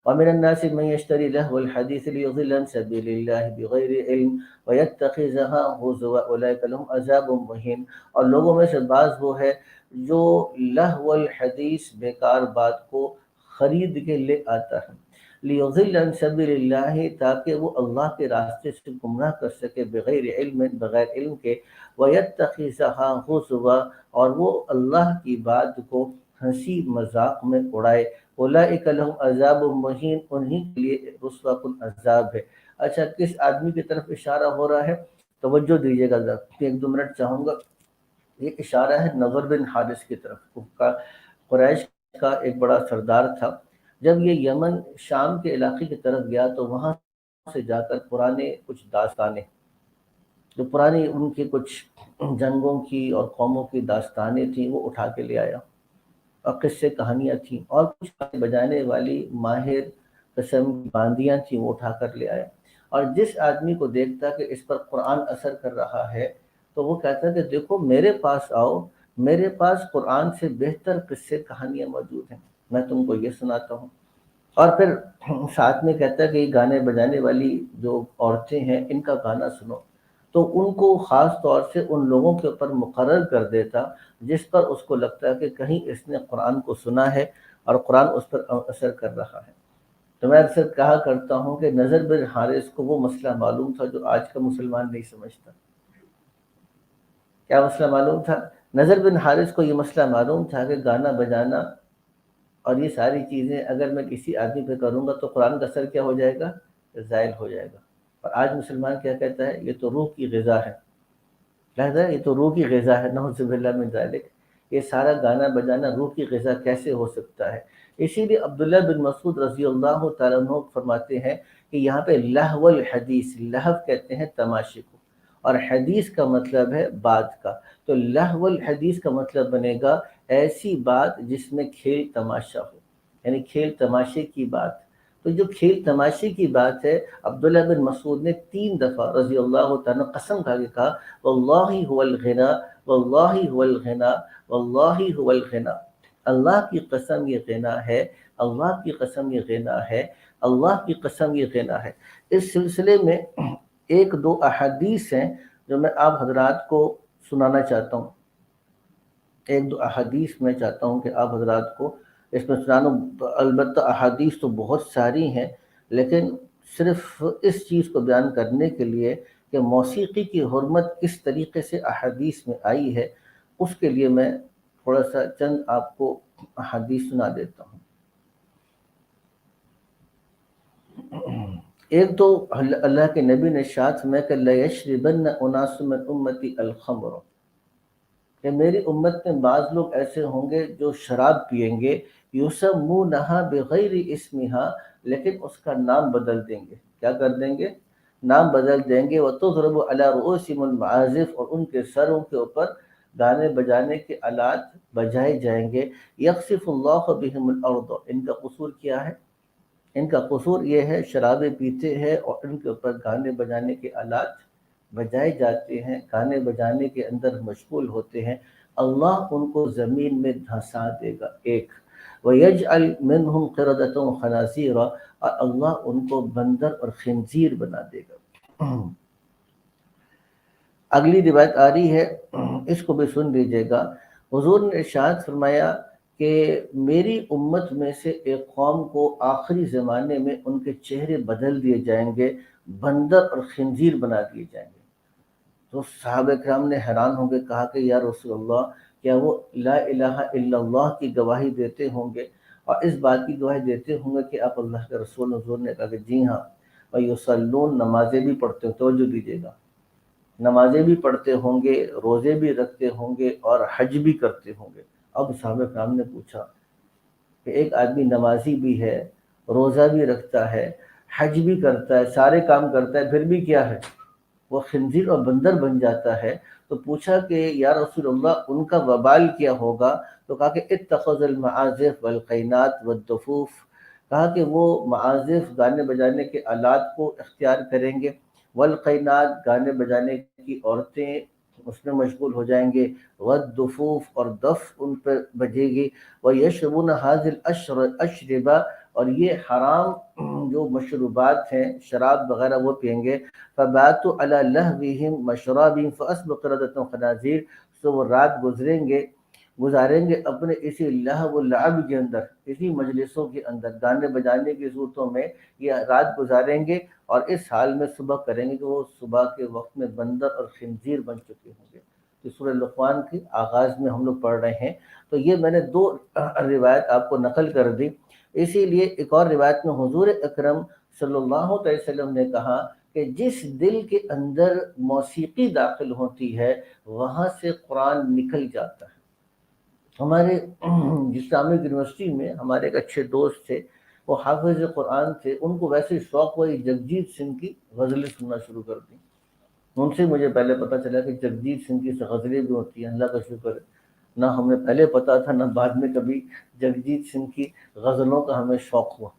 ومن الناس من يشتري لهو الحديث ليضل عن سبيل الله بغير علم ويتخذها هزوا اولئک لهم عذاب مہین۔ اور لوگوں میں سے بعض وہ ہے جو لہو الحدیث بیکار بات کو خرید کے لے آتا ہے، لیضل عن سبیل اللہ تاکہ وہ اللہ کے راستے سے گمراہ کر سکے، بغیر علم بغیر علم کے، ویتخذها ہزوا اور وہ اللہ کی بات کو ہنسی مذاق میں اڑائے، اولئک لہم عذاب مہین انہی کے لیے رسوا کن عذاب ہے۔ اچھا، کس آدمی کی طرف اشارہ ہو رہا ہے؟ توجہ دیجیے گا ذرا، ایک دو منٹ چاہوں گا۔ یہ اشارہ ہے نضر بن حارث کی طرف، قریش کا ایک بڑا سردار تھا۔ جب یہ یمن شام کے علاقے کی طرف گیا تو وہاں سے جا کر پرانے کچھ داستانیں، جو پرانی ان کے کچھ جنگوں کی اور قوموں کی داستانیں تھیں، وہ اٹھا کے لے آیا، اور قصے کہانیاں تھیں، اور کچھ گانے بجانے والی ماہر قسم کی باندیاں تھیں، وہ اٹھا کر لے آیا۔ اور جس آدمی کو دیکھتا کہ اس پر قرآن اثر کر رہا ہے تو وہ کہتا کہ دیکھو میرے پاس آؤ، میرے پاس قرآن سے بہتر قصے کہانیاں موجود ہیں، میں تم کو یہ سناتا ہوں۔ اور پھر ساتھ میں کہتا ہے کہ یہ گانے بجانے والی جو عورتیں ہیں ان کا گانا سنو، تو ان کو خاص طور سے ان لوگوں کے اوپر مقرر کر دیتا جس پر اس کو لگتا ہے کہ کہیں اس نے قرآن کو سنا ہے اور قرآن اس پر اثر کر رہا ہے۔ تو میں اکثر کہا کرتا ہوں کہ نضر بن حارث کو وہ مسئلہ معلوم تھا جو آج کا مسلمان نہیں سمجھتا۔ کیا مسئلہ معلوم تھا؟ نضر بن حارث کو یہ مسئلہ معلوم تھا کہ گانا بجانا اور یہ ساری چیزیں اگر میں کسی آدمی پہ کروں گا تو قرآن کا اثر کیا ہو جائے گا؟ زائل ہو جائے گا۔ اور آج مسلمان کیا کہتا ہے؟ یہ تو روح کی غذا ہے، لہذا یہ تو روح کی غذا ہے، نعوذ باللہ من ذالک، یہ سارا گانا بجانا روح کی غذا کیسے ہو سکتا ہے؟ اسی لیے عبداللہ بن مسعود رضی اللہ تعالیٰ عنہ فرماتے ہیں کہ یہاں پہ لہو الحدیث، لہو کہتے ہیں تماشے کو، اور حدیث کا مطلب ہے بات کا، تو لہو الحدیث کا مطلب بنے گا ایسی بات جس میں کھیل تماشا ہو، یعنی کھیل تماشے کی بات۔ تو جو کھیل تماشے کی بات ہے، عبداللہ بن مسعود نے 3 دفعہ رضی اللہ تعالیٰ قسم کھا کے کہا واللہ هو الغنا، واللہ هو الغنا، واللہ هو الغنا، اللہ کی قسم یہ غنا ہے، اللہ کی قسم یہ غنا ہے، اللہ کی قسم یہ غنا ہے۔ اس سلسلے میں ایک دو احادیث ہیں جو میں آپ حضرات کو سنانا چاہتا ہوں، ایک دو احادیث میں چاہتا ہوں کہ آپ حضرات کو اس میں سنانوں۔ البتہ احادیث تو بہت ساری ہیں، لیکن صرف اس چیز کو بیان کرنے کے لیے کہ موسیقی کی حرمت کس طریقے سے احادیث میں آئی ہے، اس کے لیے میں تھوڑا سا چند آپ کو احادیث سنا دیتا ہوں۔ ایک تو اللہ کے نبی نے ارشاد میں کہ لَيَشْرِبَنَّ أُنَاسٌ مِّنْ أُمَّتِي الْخَمْرَ، کہ میری امت میں بعض لوگ ایسے ہوں گے جو شراب پئیں گے، یُسَمُّونَهَا بِغَيْرِ اسْمِهَا، لیکن اس کا نام بدل دیں گے۔ کیا کر دیں گے؟ نام بدل دیں گے۔ وَتُضْرَبُ عَلَىٰ رُؤُوسِهِمُ الْمَعَازِفُ، اور ان کے سروں کے اوپر گانے بجانے کے آلات بجائے جائیں گے۔ يَخْسِفُ اللَّهُ بِهِمُ الْأَرْضَ، ان کا قصور کیا ہے؟ ان کا قصور یہ ہے شرابیں پیتے ہیں اور ان کے اوپر گانے بجانے کے آلات بجائے جاتے ہیں، گانے بجانے کے اندر مشغول ہوتے ہیں، اللہ ان کو زمین میں دھنسا دے گا۔ ایک وَيَجْعَلْ مِنْهُمْ قِرَدَةً وَخَنَازِيرَ، اور اللہ ان کو بندر اور خنزیر بنا دے گا۔ اگلی روایت آ رہی ہے، اس کو بھی سن لیجیے گا۔ حضور نے ارشاد فرمایا کہ میری امت میں سے ایک قوم کو آخری زمانے میں ان کے چہرے بدل دیے جائیں گے، بندر اور خنزیر بنا دیے جائیں گے۔ تو صحابہ کرام نے حیران ہو کے کہا کہ یا رسول اللہ، کیا وہ لا الہ الا اللہ کی گواہی دیتے ہوں گے اور اس بات کی گواہی دیتے ہوں گے کہ آپ اللہ کے رسول؟ حضور نے کہا کہ جی ہاں، وَيُصَلُّونَ، نمازیں بھی پڑھتے ہیں، توجہ دیجیے گا، نمازیں بھی پڑھتے ہوں گے، روزے بھی رکھتے ہوں گے اور حج بھی کرتے ہوں گے۔ اب صحابہ کرام نے پوچھا کہ ایک آدمی نمازی بھی ہے، روزہ بھی رکھتا ہے، حج بھی کرتا ہے، سارے کام کرتا ہے، پھر بھی کیا ہے؟ وہ خنزیر اور بندر بن جاتا ہے۔ تو پوچھا کہ یا رسول اللہ ان کا وبال کیا ہوگا؟ تو کہا کہ اتخذ المعازف والقینات والدفوف، کہا کہ وہ معازف گانے بجانے کے آلات کو اختیار کریں گے، والقینات گانے بجانے کی عورتیں اس میں مشغول ہو جائیں گے، والدفوف اور دف ان پر بجے گی، وَيَشْرَبُونَ هَذِهِ الْأَشْرِبَةَ، اور یہ حرام جو مشروبات ہیں شراب وغیرہ وہ پئیں گے، فباتوا علی لہوہم مشرابہم فاصبحوا قردۃ خنازیر، تو وہ رات گزاریں گے اپنے اسی لہو و لعب کے اندر، اسی مجلسوں کے اندر گانے بجانے کی صورتوں میں یہ رات گزاریں گے، اور اس حال میں صبح کریں گے کہ وہ صبح کے وقت میں بندر اور خنزیر بن چکے ہوں گے۔ تو سورہ لقمان کے آغاز میں ہم لوگ پڑھ رہے ہیں، تو یہ میں نے دو روایت آپ کو نقل کر دی۔ اسی لیے ایک اور روایت میں حضور اکرم صلی اللہ علیہ وسلم نے کہا کہ جس دل کے اندر موسیقی داخل ہوتی ہے وہاں سے قرآن نکل جاتا ہے۔ ہمارے اسلامک یونیورسٹی میں ہمارے ایک اچھے دوست تھے، وہ حافظ قرآن تھے، ان کو ویسے شوق ہوا یہ جگجیت سنگھ کی غزلیں سننا شروع کر دی۔ ان سے مجھے پہلے پتہ چلا کہ جگجیت سنگھ کی غزلیں بھی ہوتی ہیں، اللہ کا شکر ہے، نہ ہمیں پہلے پتا تھا نہ بعد میں کبھی جگجیت سنگھ کی غزلوں کا ہمیں شوق ہوا،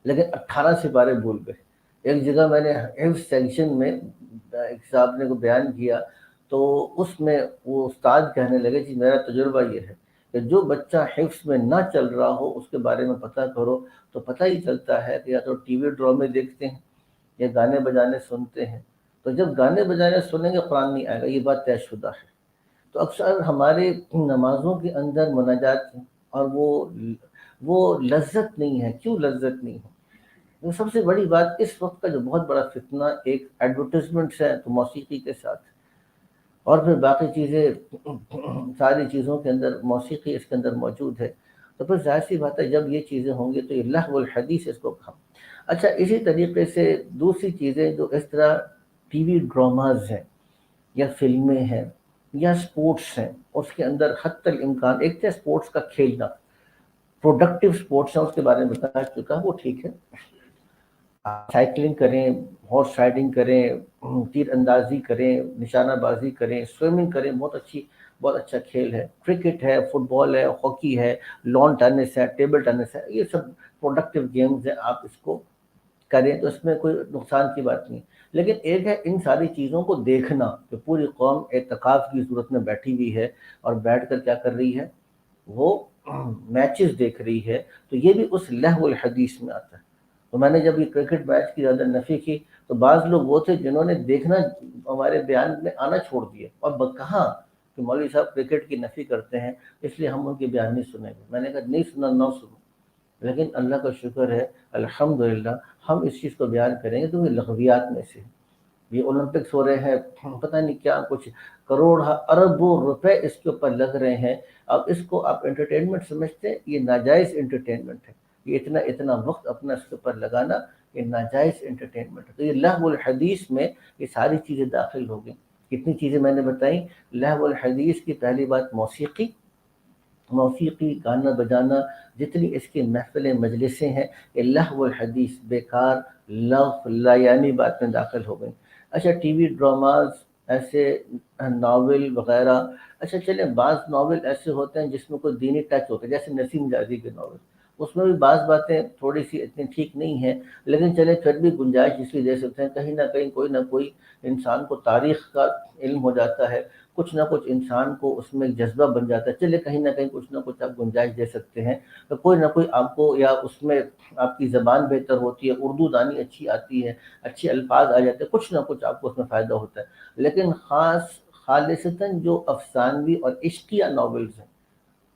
لیکن 18 سپارے بھول گئے۔ ایک جگہ میں نے حفظ سیکشن میں ایک صاحب نے کو بیان کیا، تو اس میں وہ استاد کہنے لگے کہ میرا تجربہ یہ ہے کہ جو بچہ حفظ میں نہ چل رہا ہو اس کے بارے میں پتہ کرو، تو پتہ ہی چلتا ہے کہ یا تو ٹی وی ڈرامے دیکھتے ہیں یا گانے بجانے سنتے ہیں، تو جب گانے بجانے سنیں گے قرآن نہیں آئے گا، یہ بات طے شدہ ہے۔ تو اکثر ہمارے نمازوں کے اندر مناجات اور وہ لذت نہیں ہے۔ کیوں لذت نہیں ہے؟ وہ سب سے بڑی بات اس وقت کا جو بہت بڑا فتنہ ایک ایڈورٹیزمنٹس ہے تو موسیقی کے ساتھ، اور پھر باقی چیزیں ساری چیزوں کے اندر موسیقی اس کے اندر موجود ہے، تو پھر ظاہر سی بات ہے جب یہ چیزیں ہوں گی تو یہ لہو الحدیث اس کو کھا۔ اچھا، اسی طریقے سے دوسری چیزیں جو اس طرح ٹی وی ڈراماز ہیں یا فلمیں ہیں یا سپورٹس ہیں، اس کے اندر حتی الامکان ایک تو سپورٹس کا کھیلنا، پروڈکٹیو سپورٹس ہیں اس کے بارے میں بتا چکا، وہ ٹھیک ہے، سائیکلنگ کریں، ہارس رائڈنگ کریں، تیر اندازی کریں، نشانہ بازی کریں، سوئمنگ کریں، بہت اچھا کھیل ہے، کرکٹ ہے، فٹ بال ہے، ہاکی ہے، لان ٹینس ہے، ٹیبل ٹینس ہے، یہ سب پروڈکٹیو گیمز ہیں، آپ اس کو کریں تو اس میں کوئی نقصان کی بات نہیں۔ لیکن ایک ہے ان ساری چیزوں کو دیکھنا کہ پوری قوم اعتکاف کی صورت میں بیٹھی ہوئی ہے اور بیٹھ کر کیا کر رہی ہے، وہ میچز دیکھ رہی ہے، تو یہ بھی اس لہو الحدیث میں آتا ہے۔ تو میں نے جب یہ کرکٹ میچ کی زیادہ نفی کی تو بعض لوگ وہ تھے جنہوں نے دیکھنا ہمارے بیان میں آنا چھوڑ دیا، اور کہا کہ مولوی صاحب کرکٹ کی نفی کرتے ہیں اس لیے ہم ان کے بیان نہیں سنیں گے۔ میں نے کہا نہیں سنا نہ سنو، لیکن اللہ کا شکر ہے الحمدللہ ہم اس چیز کو بیان کریں گے تو یہ لغویات میں سے ہے۔ یہ اولمپکس ہو رہے ہیں، پتہ نہیں کیا کچھ کروڑ اربوں روپے اس کے اوپر لگ رہے ہیں، اب اس کو آپ انٹرٹینمنٹ سمجھتے ہیں، یہ ناجائز انٹرٹینمنٹ ہے، یہ اتنا وقت اپنا اس کے اوپر لگانا یہ ناجائز انٹرٹینمنٹ ہے۔ تو یہ لہو الحدیث میں یہ ساری چیزیں داخل ہو گئیں۔ کتنی چیزیں میں نے بتائیں؟ لہو الحدیث کی پہلی بات موسیقی، گانا بجانا، جتنی اس کی محفلیں مجلسیں ہیں، یہ لہو الحدیث بیکار لغو لا یعنی بات میں داخل ہو گئیں۔ اچھا، ٹی وی ڈراماز، ایسے ناول وغیرہ، اچھا چلیں بعض ناول ایسے ہوتے ہیں جس میں کوئی دینی ٹچ ہوتا ہے، جیسے نسیم جازی کے ناول، اس میں بھی بعض باتیں تھوڑی سی اتنی ٹھیک نہیں ہیں، لیکن چلیں پھر بھی گنجائش اس لیے دے سکتے ہیں، کہیں نہ کوئی انسان کو تاریخ کا علم ہو جاتا ہے، کچھ نہ کچھ انسان کو اس میں ایک جذبہ بن جاتا ہے، چلے کہیں نہ کہیں کچھ نہ کچھ آپ گنجائش دے سکتے ہیں، تو کوئی نہ کوئی آپ کو، یا اس میں آپ کی زبان بہتر ہوتی ہے، اردو دانی اچھی آتی ہے، اچھے الفاظ آ جاتے ہیں، کچھ نہ کچھ آپ کو اس میں فائدہ ہوتا ہے۔ لیکن خالصتاً جو افسانوی اور عشقیہ ناولز ہیں،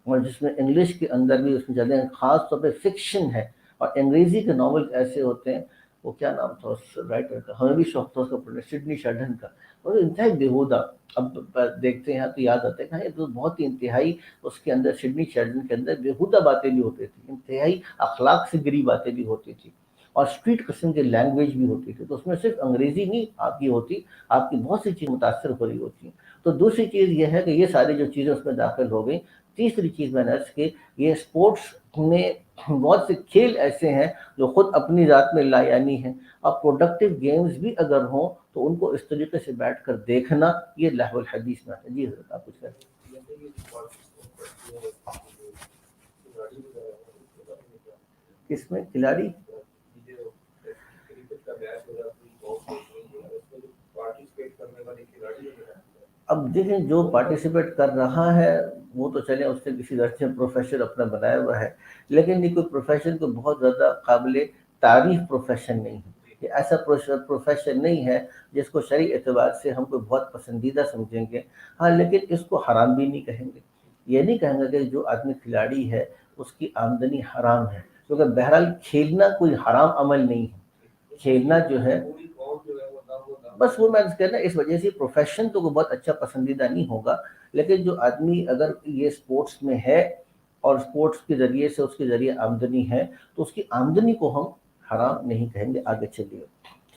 اور جس میں انگلش کے اندر بھی اس میں چلے ہیں، خاص طور پہ فکشن ہے، اور انگریزی کے ناول ایسے ہوتے ہیں، وہ کیا نام تھا اس رائٹر کا، ہمیں بھی شوق تھا اس کا پڑھنے، سڈنی شیلڈن کا، اور انتہائی بیہودہ، اب دیکھتے ہیں تو یاد آتا ہے کہ یہ تو بہت ہی انتہائی، اس کے اندر سڈنی شیلڈن کے اندر بیہودہ باتیں بھی ہوتی تھیں، انتہائی اخلاق سے گری باتیں بھی ہوتی تھی، اور اسٹریٹ قسم کی لینگویج بھی ہوتی تھی، تو اس میں صرف انگریزی نہیں آپ کی ہوتی، آپ کی بہت سی چیز متاثر ہو رہی ہوتی ہیں۔ تو دوسری چیز یہ ہے کہ یہ ساری جو چیزیں اس میں داخل ہو گئیں۔ تیسری چیز میں نے عرض کی، یہ سپورٹس میں بہت سے کھیل ایسے ہیں جو خود اپنی ذات میں لا یعنی ہیں، اور پروڈکٹیو گیمز بھی اگر ہوں تو ان کو اس طریقے سے بیٹھ کر دیکھنا یہ لہو الحدیث میں ہے۔ جی حضرت آپ کچھ کہتے ہیں؟ اس میں کھلاڑی، اب دیکھیں جو پارٹیسپیٹ کر رہا ہے وہ تو چلیں اس نے کسی درجے میں پروفیشن اپنا بنایا ہوا ہے، لیکن یہ کوئی پروفیشن کو بہت زیادہ قابل تعریف پروفیشن نہیں ہے، یہ ایسا پروفیشن نہیں ہے جس کو شرعی اعتبار سے ہم کو بہت پسندیدہ سمجھیں گے. ہاں لیکن اس کو حرام بھی نہیں کہیں گے، یہ نہیں کہیں گے کہ جو آدمی کھلاڑی ہے اس کی آمدنی حرام ہے، کیونکہ بہرحال کھیلنا کوئی حرام عمل نہیں ہے، کھیلنا جو ہے بس وہ میں کہنا اس وجہ سے پروفیشن تو وہ بہت اچھا پسندیدہ نہیں ہوگا، لیکن جو آدمی اگر یہ سپورٹس میں ہے اور سپورٹس کے ذریعے سے اس کے ذریعے آمدنی ہے تو اس کی آمدنی کو ہم حرام نہیں کہیں گے. آگے چلیے.